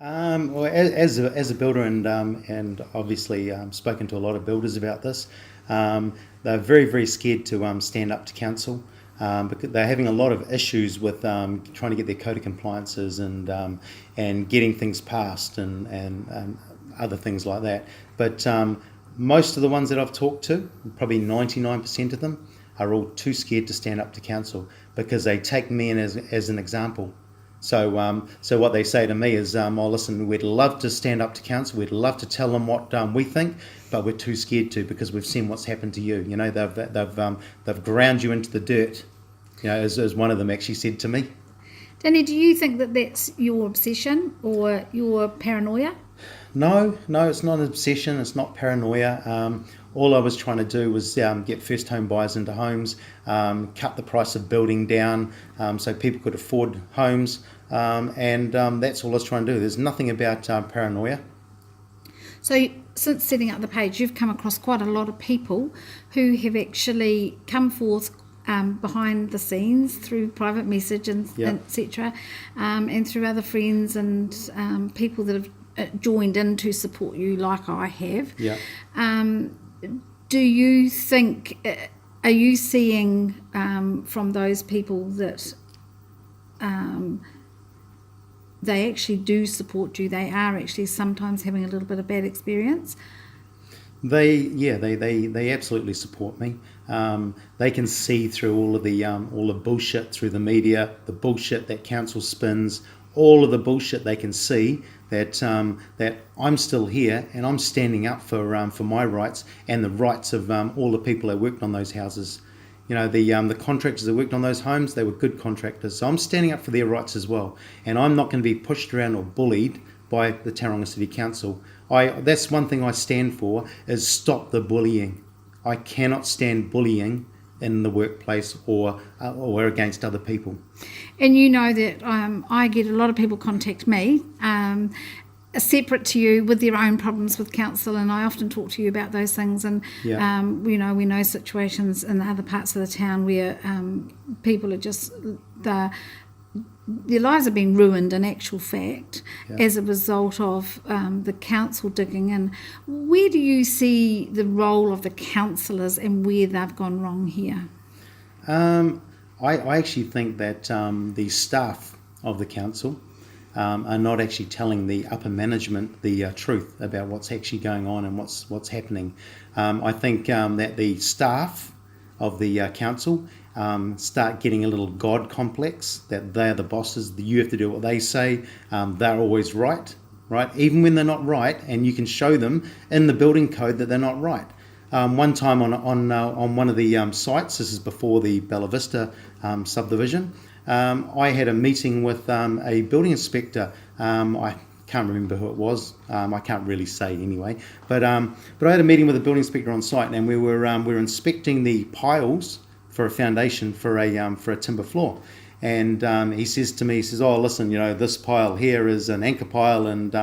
Well, as a builder and obviously spoken to a lot of builders about this, they're very, very scared to stand up to council because they're having a lot of issues with trying to get their code of compliances and getting things passed and other things like that. But most of the ones that I've talked to, probably 99% of them, are all too scared to stand up to council because they take me in as an example. So what they say to me is, oh, listen, we'd love to stand up to council, we'd love to tell them what we think, but we're too scared to because we've seen what's happened to you. You know, they've ground you into the dirt, you know, as one of them actually said to me. Danny, do you think that that's your obsession or your paranoia? No, it's not an obsession, it's not paranoia. All I was trying to do was get first home buyers into homes, cut the price of building down so people could afford homes, and that's all I was trying to do. There's nothing about paranoia. So since setting up the page, you've come across quite a lot of people who have actually come forth behind the scenes through private message and etc., and through other friends and people that have joined in to support you like I have. Yeah. Do you think, are you seeing from those people that they actually do support you, they are actually sometimes having a little bit of bad experience? They absolutely support me. They can see through all the bullshit through the media, the bullshit that council spins, all of the bullshit. They can see that I'm still here and I'm standing up for my rights and the rights of all the people that worked on those houses. You know, the contractors that worked on those homes, they were good contractors. So I'm standing up for their rights as well. And I'm not going to be pushed around or bullied by the Tauranga City Council. That's one thing I stand for, is stop the bullying. I cannot stand bullying in the workplace or against other people. And you know that I get a lot of people contact me separate to you with their own problems with council, and I often talk to you about those things. And we know situations in other parts of the town where people are just their lives are being ruined in actual fact as a result of the council digging in. Where do you see the role of the councillors and where they've gone wrong here? I actually think that the staff of the council are not actually telling the upper management the truth about what's actually going on and what's happening. I think that the staff of the council start getting a little God complex, that they're the bosses, that you have to do what they say, they're always right, even when they're not right, and you can show them in the building code that they're not right. One time on one of the sites, this is before the Bella Vista subdivision, I had a meeting with a building inspector. I can't remember who it was. I can't really say anyway. But I had a meeting with a building inspector on site, and we were inspecting the piles for a foundation for a timber floor. And he says to me, oh, listen, you know, this pile here is an anchor pile and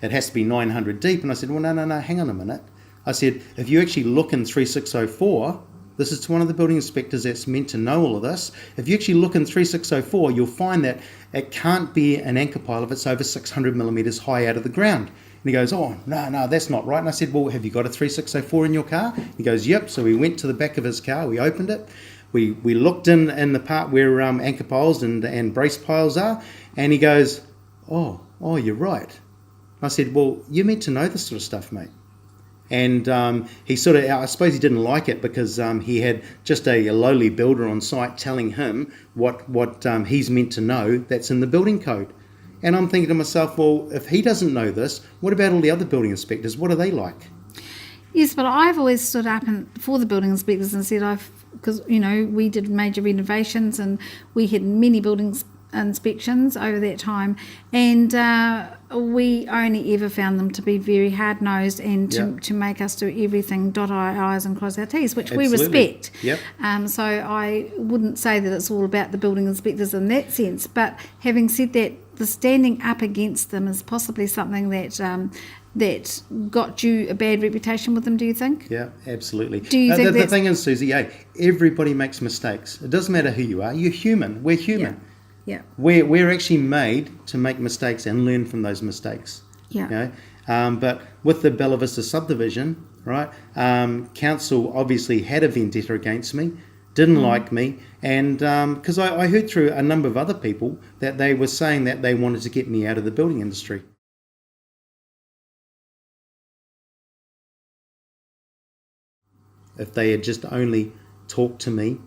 it has to be 900 deep. And I said, well, no, hang on a minute. I said, if you actually look in 3604, this is to one of the building inspectors that's meant to know all of this. If you actually look in 3604, you'll find that it can't be an anchor pile if it's over 600 millimetres high out of the ground. And he goes, oh, no, that's not right. And I said, well, have you got a 3604 in your car? He goes, yep. So we went to the back of his car, we opened it. We looked in the part where anchor piles and brace piles are, and he goes, oh, you're right. I said, well, you're meant to know this sort of stuff, mate. And he sort of, I suppose he didn't like it because he had just a lowly builder on site telling him what he's meant to know that's in the building code. And I'm thinking to myself, well, if he doesn't know this, what about all the other building inspectors? What are they like? Yes, but I've always stood up for the building inspectors and said because, you know, we did major renovations and we had many buildings inspections over that time, and we only ever found them to be very hard-nosed and to make us do everything, dot our I's and cross our T's, which we respect. Yep. So I wouldn't say that it's all about the building inspectors in that sense, but having said that, the standing up against them is possibly something that got you a bad reputation with them, do you think? Yeah, absolutely. Do you think the thing is, Susie, everybody makes mistakes. It doesn't matter who you are. You're human. We're human. Yeah. We're actually made to make mistakes and learn from those mistakes. Yeah. You know? But with the Bella Vista subdivision, right, council obviously had a vendetta against me, didn't like me, and because I heard through a number of other people that they were saying that they wanted to get me out of the building industry. If they had just only talked to me,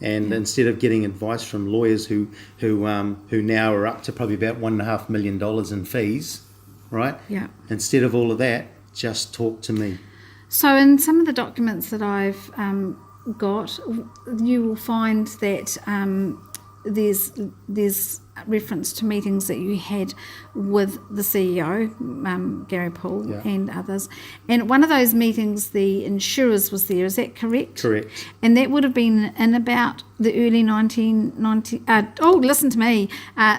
and instead of getting advice from lawyers who now are up to probably about $1.5 million in fees, right? Yeah. Instead of all of that, just talk to me. So in some of the documents that I've got, you will find that there's reference to meetings that you had with the CEO, Gary Poole, Yeah. and others. And at one of those meetings, the insurers was there. Is that correct? Correct. And that would have been in about the early 1990. Listen to me.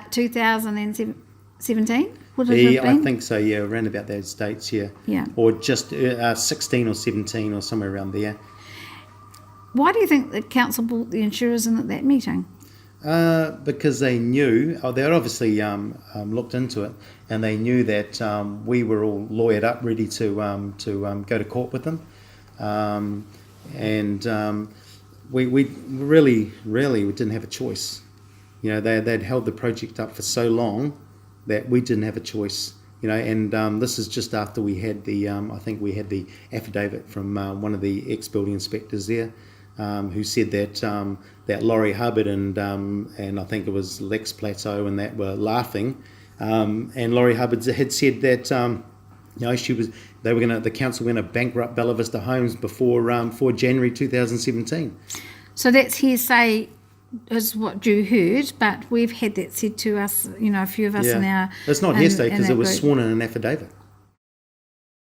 2017. Would it have I been? think so, yeah, around about those dates, yeah. Yeah. Or just 16 or 17 or somewhere around there. Why do you think the council brought the insurers in at that meeting? Because they knew, they obviously looked into it, and they knew that we were all lawyered up, ready to go to court with them, we really we didn't have a choice. You know, they'd held the project up for so long that we didn't have a choice. You know, and this is just after we had the I think we had the affidavit from one of the ex-building inspectors there. Who said that Laurie Hubbard and I think it was Lex Plateau and that were laughing, and Laurie Hubbard had said that the council were going to bankrupt Bella Vista Homes before January 2017. So that's hearsay, is what you heard, but we've had that said to us. You know, a few of us in our. It's not hearsay because in it was group. sworn in an affidavit.